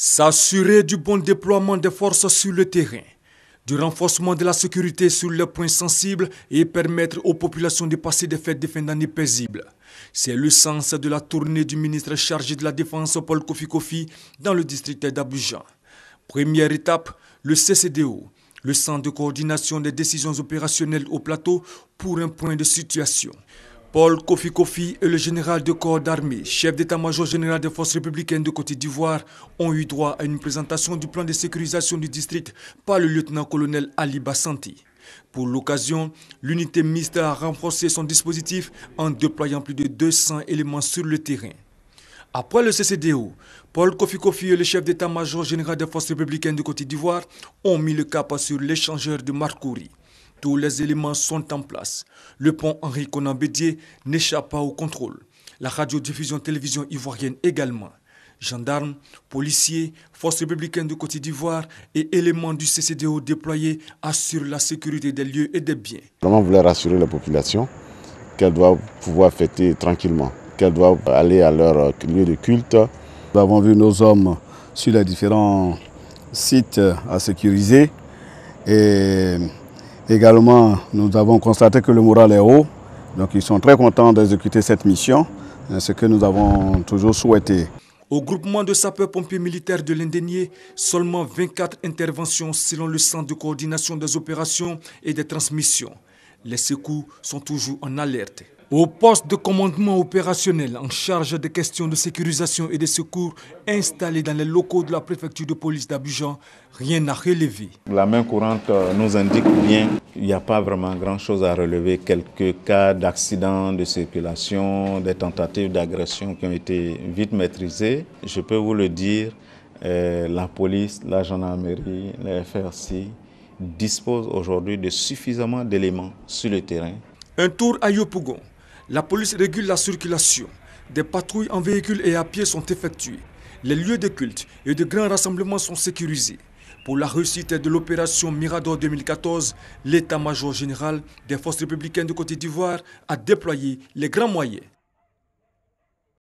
S'assurer du bon déploiement des forces sur le terrain, du renforcement de la sécurité sur les points sensibles et permettre aux populations de passer des fêtes de fin d'année paisibles. C'est le sens de la tournée du ministre chargé de la Défense Paul Kofi Kofi dans le district d'Abidjan. Première étape, le CCDO, le Centre de coordination des décisions opérationnelles au plateau pour un point de situation. Paul Kofi Kofi et le général de corps d'armée, chef d'état-major général des forces républicaines de Côte d'Ivoire, ont eu droit à une présentation du plan de sécurisation du district par le lieutenant-colonel Ali Bassanti. Pour l'occasion, l'unité mixte a renforcé son dispositif en déployant plus de 200 éléments sur le terrain. Après le CCDO, Paul Kofi Kofi et le chef d'état-major général des forces républicaines de Côte d'Ivoire ont mis le cap sur l'échangeur de Marcouri. Tous les éléments sont en place. Le pont Henri Konan Bédié n'échappe pas au contrôle. La radiodiffusion télévision ivoirienne également. Gendarmes, policiers, forces républicaines de Côte d'Ivoire et éléments du CCDO déployés assurent la sécurité des lieux et des biens. Vraiment vouloir rassurer la population qu'elle doit pouvoir fêter tranquillement, qu'elle doit aller à leur lieu de culte. Nous avons vu nos hommes sur les différents sites à sécuriser et également, nous avons constaté que le moral est haut, donc ils sont très contents d'exécuter cette mission, ce que nous avons toujours souhaité. Au groupement de sapeurs-pompiers militaires de l'Indénié, seulement 24 interventions selon le centre de coordination des opérations et des transmissions. Les secours sont toujours en alerte. Au poste de commandement opérationnel en charge des questions de sécurisation et de secours installé dans les locaux de la préfecture de police d'Abidjan, rien n'a relevé. La main courante nous indique bien qu'il n'y a pas vraiment grand-chose à relever. Quelques cas d'accidents de circulation, des tentatives d'agression qui ont été vite maîtrisées. Je peux vous le dire, la police, la gendarmerie, les FRC disposent aujourd'hui de suffisamment d'éléments sur le terrain. Un tour à Yopougon. La police régule la circulation. Des patrouilles en véhicule et à pied sont effectuées. Les lieux de culte et de grands rassemblements sont sécurisés. Pour la réussite de l'opération Mirador 2014, l'état-major général des forces républicaines de Côte d'Ivoire a déployé les grands moyens.